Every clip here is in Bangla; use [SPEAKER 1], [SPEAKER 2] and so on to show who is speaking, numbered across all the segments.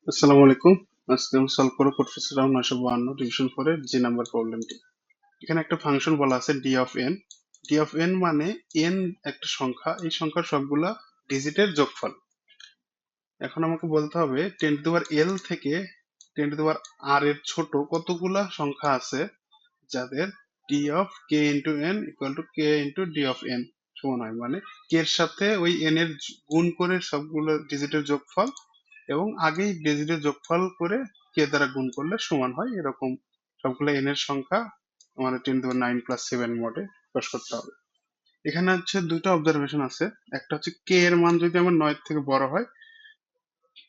[SPEAKER 1] আসসালামু আলাইকুম। আজকে আমি সলভ করব প্রফেসর রাও 952 ডিভিশন 4 এর জি নাম্বার প্রবলেমটি। এখানে একটা ফাংশন বলা আছে D of N. D of N মানে এন একটা সংখ্যা, এই সংখ্যার সবগুলা ডিজিটের যোগফল। এখন আমাকে বলতে হবে 10 টু দি পাওয়ার এল থেকে 10 টু দি পাওয়ার আর এর ছোট কতগুলা সংখ্যা আছে যাদের D of K into N equal to K into D of N সমান হয়। মানে কে এর সাথে ওই এন এর গুণ করে সবগুলো ডিজিটের যোগফল এবং আগেই ডিজিটের যোগফল করে কে দ্বারা গুণ করলে সমান হয়, এরকম সবগুলো এন এর সংখ্যা আমাদের 10⁹+7 মোডে প্রকাশ করতে হবে। এখানে হচ্ছে দুইটা অবজারভেশন আছে। একটা হচ্ছে কে এর মান যদি আমার 9 থেকে বড় হয়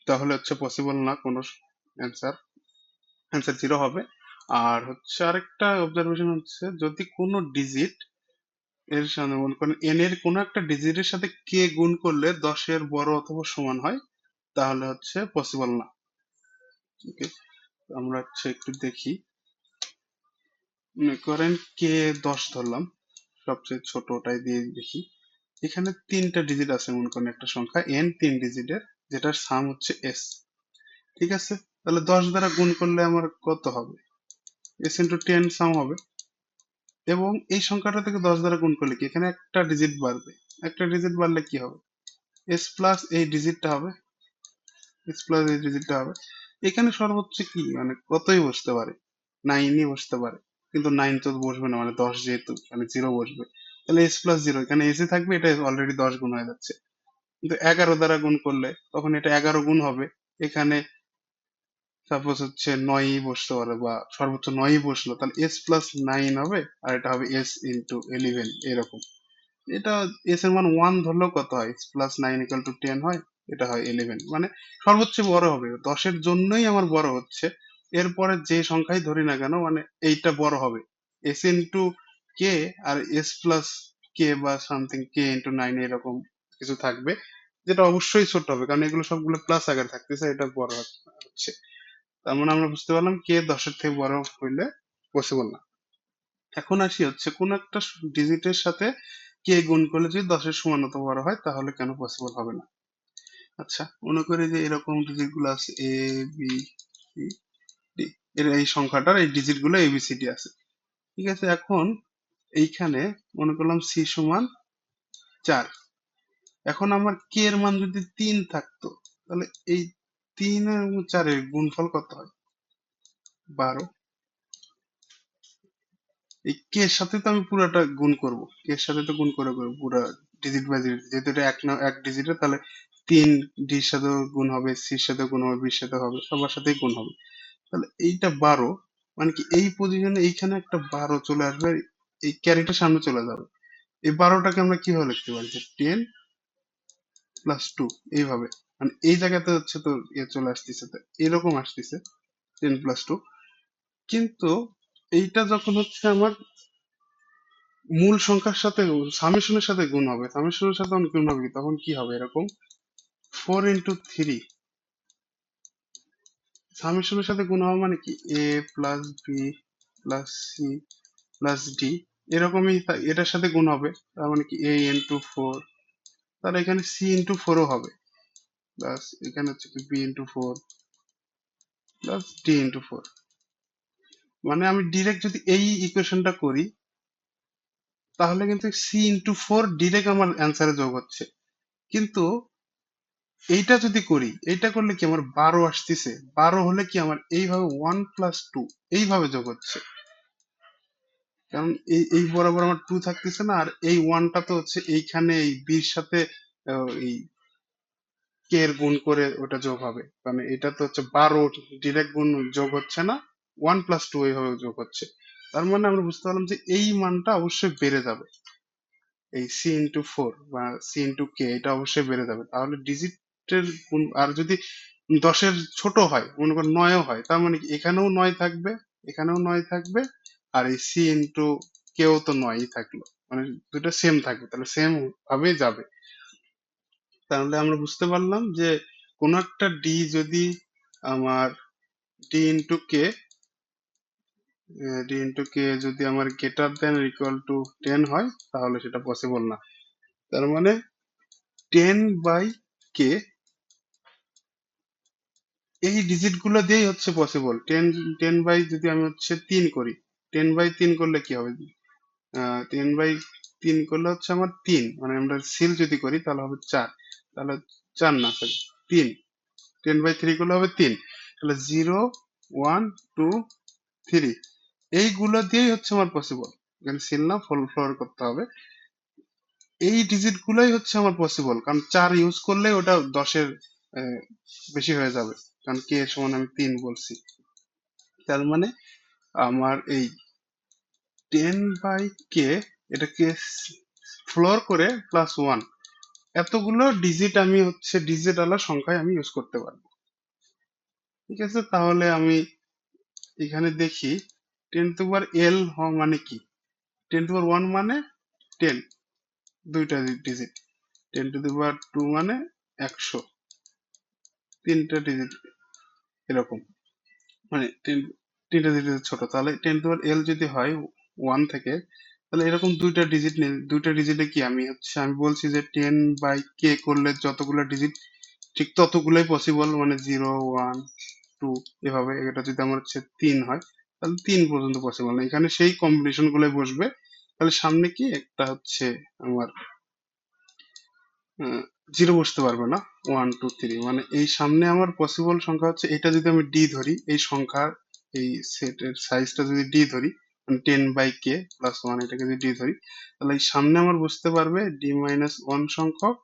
[SPEAKER 1] তাহলে হচ্ছে পসিবল না, কোনো অ্যান্সার অ্যান্সার 0 হবে। আর হচ্ছে আরেকটা অবজারভেশন হচ্ছে যদি কোনো ডিজিট এর সাথে মনে করেন এন এর কোনো একটা ডিজিটের সাথে কে গুণ করলে 10 এর বড় অথবা সমান হয় তাহলে হচ্ছে পসিবল না। ওকে, আমরা হচ্ছে একটু দেখি। মনে করেন কে 10 ধরলাম, সবচেয়ে ছোটটাই দিয়ে দেখি। এখানে তিনটা ডিজিট আছে, মনে করেন একটা সংখ্যা এন 3 ডিজিটের, যেটার সাম হচ্ছে এস। ঠিক আছে, তাহলে 10 দ্বারা গুণ করলে আমার কত হবে? এস ইন্টু 10 সাম হবে। এবং এই সংখ্যাটা থেকে 10 দ্বারা গুণ করলে কি এখানে একটা ডিজিট বাড়বে? একটা ডিজিট বাড়লে কি হবে? এস প্লাস এই ডিজিটটা হবে, এস প্লাস এই ডিজিটটা হবে। এখানে সর্বোচ্চ কি মানে কতই বসতে পারে? 9ই বসতে পারে। কিন্তু 9 তো বসবে না, মানে 10 যেহেতু মানে 0 বসবে। তাহলে এস প্লাস 0 এখানে এসে থাকবে, এটা অলরেডি 10 গুণ হয়ে যাচ্ছে। কিন্তু 11 দ্বারা গুণ করলে তখন এটা 11 গুণ হবে। এখানে সাপোজ হচ্ছে 9ই বসতে পারে বা সর্বোচ্চ 9ই বসলো, তাহলে এস প্লাস 9 হবে আর এটা হবে এস ইন্টু 11 এরকম। এটা এস এর মান 1 ধরলেও কত হয়? প্লাস 9 ইকুয়াল টু 10 হয়, এটা হয় 11। মানে সর্বোচ্চ বড় হবে 10-এর জন্যই আমার বড় হচ্ছে। এরপরে যে সংখ্যাই ধরি না কেন মানে এইটা বড় হবে। এস ইন্টু কে আর এস প্লাস কে বা সামথিং কে ইন্টু 9 এরকম কিছু থাকবে, যেটা অবশ্যই ছোট হবে কারণ এগুলো সবগুলো প্লাস আকারে থাকতেছে, এটা বড় হচ্ছে। তার মানে আমরা বুঝতে পারলাম কে 10-এর থেকে বড় হইলে পসিবল না। এখন আসি হচ্ছে কোন একটা ডিজিটের সাথে কে গুণ করলে যদি 10-এর সমান অথবা বড় হয় তাহলে কেন পসিবল হবে না? আচ্ছা, মনে করি যে এরকম ডিজিট গুলো আছে এ বি সি ডি, এর এই সংখ্যাটার এই ডিজিট গুলো এবিসিডি আছে। ঠিক আছে, এখন এইখানে মনে করলাম সি সমান 4। এখন আমার কে এর মান যদি 3 থাকতো তাহলে এই 3 এবং 4 এর গুণফল কত হয়? 12। এই কে এর সাথে তো আমি পুরাটা গুণ করব, কে এর সাথে তো গুণ করে করবো পুরা ডিজিট বাই ডিজিট, যেহেতু এটা এক ডিজিটের, তাহলে 3 ডির সাথে গুণ হবে, সির সাথে গুণ হবে, বির সাথে হবে, সবার সাথেই গুণ হবে। তাহলে এইটা 12, মানে কি এই পজিশনে এইখানে একটা 12 চলে আসবে, এই ক্যারিটা সামনে চলে যাবে। এই 12টাকে আমরা কিভাবে লিখতে পারি? যে 10 প্লাস 2 এইভাবে, মানে এই জায়গাতে হচ্ছে তো ইয়ে চলে আসতেছে, তো এরকম আসতেছে 10 প্লাস 2। কিন্তু এইটা যখন হচ্ছে আমার মূল সংখ্যার সাথে সামেশনের সাথে গুণ হবে, সামেশনের সাথে যখন গুণ হবে তখন কি হবে? এরকম 4 ইন্টু 3 সামেশনের সাথে গুণ হবে, মানে কি A plus B plus C plus D এরকমই এটার সাথে গুণ হবে। তার মানে কি এ ইন্টু 4, তাহলে এখানে সি ইন্টু 4ও হবে, প্লাস এখানে হচ্ছে কি B into 4 plus D into 4। মানে আমি ডিরেক্ট যদি এই ইকুয়েশনটা করি তাহলে কিন্তু সি ইন্টু 4 ডিরেক্ট আমার অ্যান্সারে যোগ হচ্ছে। কিন্তু এইটা যদি করি, এইটা করলে কি আমার 12 আসতেছে, 12 হলে কি আমার এইভাবে 1 প্লাস 2 এইভাবে যোগ হচ্ছে, কারণ এই এই বরাবর আমার 2 থাকতেছে না, আর এই 1টা তো হচ্ছে এইখানে এই বির সাথে এই কে এর গুণ করে ওটা যোগ হবে, মানে এটা তো হচ্ছে 12 ডিরেক্ট গুণ যোগ হচ্ছে না, 1 প্লাস 2 এইভাবে যোগ হচ্ছে। তার মানে আমরা বুঝতে পারলাম যে এই মানটা অবশ্যই বেড়ে যাবে, এই সি ইন্টু 4 বা সি ইন্টু কে এটা অবশ্যই বেড়ে যাবে। তাহলে ডিজিটের গুণ, আর যদি 10-এর ছোট হয় মনে করেন 9ও হয়, তার মানে কি এখানেও 9 থাকবে, এখানেও 9 থাকবে, আর এই সি ইন্টু কেও তো 9ই থাকলো, মানে দুটো সেম থাকবে, তাহলে সেম ভাবেই যাবে। তাহলে আমরা বুঝতে পারলাম যে কোন একটা ডি যদি আমার D into k, D into k যদি আমার গ্রেটার দেন ইকুয়াল টু 10 হয় তাহলে সেটা পসিবল না। তার মানে 10 বাই কে এই ডিজিট গুলো দিয়েই হচ্ছে পসিবল। টেন টেন বাই যদি আমি হচ্ছে 3 করি, 10/3 করলে কি হবে? 10/3 করলে হচ্ছে আমার 3, মানে আমরা সিল যদি করি তাহলে হবে 4, তাহলে 4 না সরি 3, 10/3 করলে হবে 3, তাহলে 0 1 2 3 এইগুলো দিয়েই হচ্ছে আমার পসিবল। এখানে সিল না ফুল ফ্লোর করতে হবে। এই ডিজিট গুলোই হচ্ছে আমার পসিবল, কারণ 4 ইউজ করলে ওটা 10-এর বেশি হয়ে যাবে, কারণ কে সমান আমি 3 বলছি। তার মানে আমার এই 10/k এটাকে ফ্লোর করে +1 এতগুলো ডিজিট আমি হচ্ছে ডিজিট আলা সংখ্যায় আমি ইউজ করতে পারবো। ঠিক আছে, তাহলে আমি এখানে দেখি 10^l মানে কি? 10^1 মানে 10, দুইটা ডিজিট। 10^2 মানে 100, তিনটা ডিজিট এরকম, মানে তিনটা ডিজিট ছোট। তাহলে 10^l যদি হয় 1 থেকে, তাহলে এরকম দুইটা ডিজিট নেই, দুইটা ডিজিটে কি আমি বলছি যে 10/k করলে যতগুলো ডিজিট ঠিক ততগুলোই পসিবল, মানে 0 1 2 এভাবে। এটা যদি আমার হচ্ছে 3 হয় তাহলে 3 পর্যন্ত পসিবল না, এখানে সেই কম্বিনেশন গুলোই বসবে। তাহলে সামনে কি একটা হচ্ছে আমার জিরো বসতে পারবে না, 1 2 3, মানে এই সামনে আমার পসিবল সংখ্যা হচ্ছে এটা। যদি আমি ডি ধরি, এই সংখ্যার এই সেটের সাইজটা যদি ডি ধরি, মানে 10/k+1 এটাকে যদি ডি ধরি, তাহলে এই সামনে আমার বুঝতে পারবে d-1 সংখ্যক,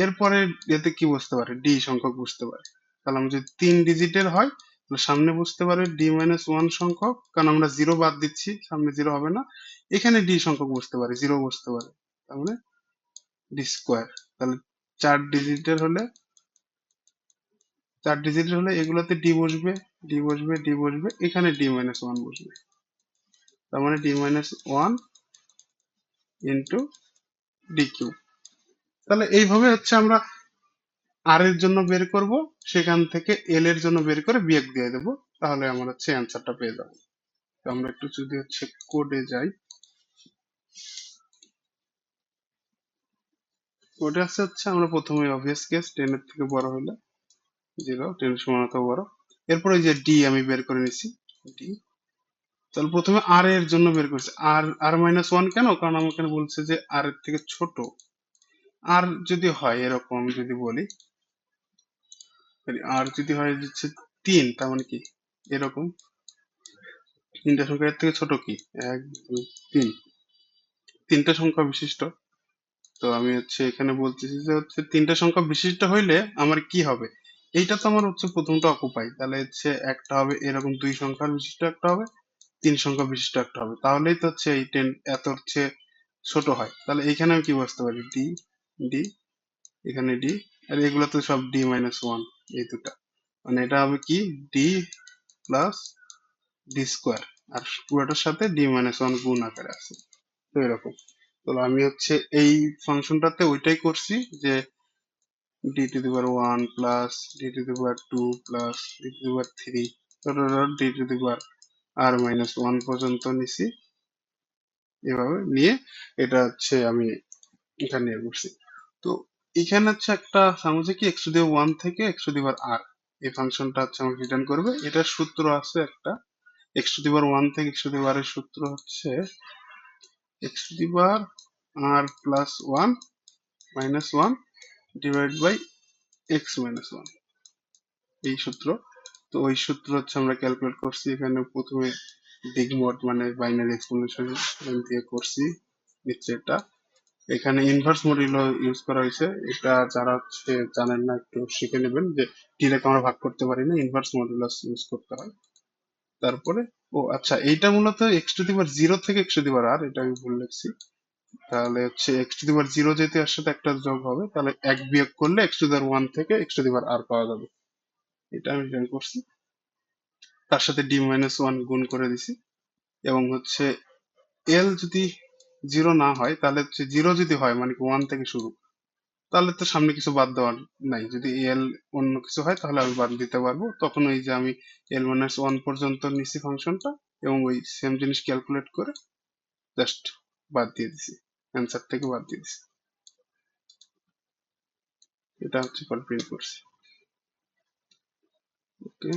[SPEAKER 1] এরপরে এতে কি বুঝতে পারে, ডি সংখ্যক বুঝতে পারে। তাহলে আমি যদি 3 ডিজিটের হয় তাহলে সামনে বুঝতে পারবে d-1 সংখ্যক, কারণ আমরা জিরো বাদ দিচ্ছি, সামনে জিরো হবে না। এখানে ডি সংখ্যক বুঝতে পারে, জিরো বুঝতে পারে, তার মানে ডি স্কোয়ার। তাহলে 4 ডিজিটের হলে 4 ডিজিটের হলে এগুলোতে ডি বসবে, ডি বসবে, ডি বসবে, এখানে d-1 বসবে। তার মানে d-1 ইন্টু ডি কিউব। তাহলে এইভাবে হচ্ছে আমরা আর এর জন্য বের করব, সেখান থেকে এল এর জন্য বের করে বিয়োগ দিয়ে দেবো, তাহলে আমরা হচ্ছে অ্যান্সারটা পেয়ে যাবো। তো আমরা একটু যদি হচ্ছে কোডে যাই, কোডে আছে হচ্ছে আমরা প্রথমে অবভিয়াস কেস 10 এর থেকে বড় হলে 0, 10 এর সমান অথবা বড়। এরপর ওই যে ডি আমি বের করে নিছি, ডি। তাহলে প্রথমে আর এর জন্য বের করছি, আর-1 কেন? কারণ আমাকে এখানে বলছে যে আর এর থেকে ছোট। আর যদি হয় এরকম, যদি বলি আর যদি হয় হচ্ছে 3, তার মানে কি এরকম তিনটা সংখ্যা এর থেকে ছোট কি 1 2 3, তিনটা সংখ্যা বিশিষ্ট। তো আমি হচ্ছে এখানে বলতেছি যে হচ্ছে তিনটা সংখ্যা বিশিষ্ট হইলে আমার কি হবে, এইটা তো আমার হচ্ছে প্রথমটা অকুপাই, তাহলে হচ্ছে একটা হবে এরকম 2 সংখ্যার বিশিষ্ট, একটা হবে 3 সংখ্যা বিশিষ্ট, একটা হবে, তাহলেই তো হচ্ছে এই 10 এত হচ্ছে ছোট হয়। তাহলে এইখানে আমি কি বসতে পারি, ডি, ডি, এখানে ডি, আর এগুলো তো সব d-1, এই দুটা, মানে এটা হবে কি ডি প্লাস ডি স্কোয়ার, আর পুরোটার সাথে d-1 গুণ আকারে আছে। তো এরকম। তো আমি হচ্ছে এই ফাংশনটাতে ওইটাই করছি যে d⁻1 plus d⁻2 plus d⁻3 d⁻r-1 পর্যন্ত নিছি, এভাবে নিয়ে এটা হচ্ছে আমি এখানে নিয়ে বসছি। তো এখানে হচ্ছে একটা সামনে কি x⁻1 থেকে x⁻r, এই ফাংশনটা হচ্ছে আমাকে রিটার্ন করবে। এটার সূত্র আছে একটা, x⁻1 থেকে x⁻r এর সূত্র হচ্ছে x⁻r+1 -1 ডিভাইড বাই x-1, এই সূত্র। তো ওই সূত্র হচ্ছে আমরা ক্যালকুলেট করছি, এখানে প্রথমে বিগ মড মানে বাইনারি এক্সপ্লেনেশন দিয়ে করছি, নিচ্ছে এটা। এখানে ইনভার্স মডুলো ইউজ করা হয়েছে, এটা যারা হচ্ছে জানেন না একটু শিখে নেবেন যে ডিরেক্ট আমরা ভাগ করতে পারি না, ইনভার্স মডুলাস ইউজ করতে হয়। তারপরে ও আচ্ছা, এইটা মূলত x⁻0 থেকে x⁻r, এটা আমি ভুল লিখছি। তাহলে হচ্ছে x⁻0 যেহেতু এর সাথে একটা যোগ হবে, তাহলে এক বিয়োগ করলে x⁻1 থেকে x⁻r পাওয়া যাবে, এটা আমি রিটার্ন করছি। তার সাথে d-1 গুণ করে দিছি, এবং হচ্ছে এল যদি জিরো না হয়, তাহলে হচ্ছে জিরো যদি হয় মানে কি 1 থেকে শুরু, তাহলে তো সামনে কিছু বাদ দেওয়ার নাই। যদি এল অন্য কিছু হয় তাহলে আমি বাদ দিতে পারবো, তখন ওই যে আমি l-1 পর্যন্ত নিছি ফাংশনটা, এবং ওই সেম জিনিস ক্যালকুলেট করে জাস্ট বাদ দিয়ে দিছি, অ্যান্সার থেকে বাদ দিয়ে দিছি। এটা হচ্ছে প্রিন্ট করছি। ওকে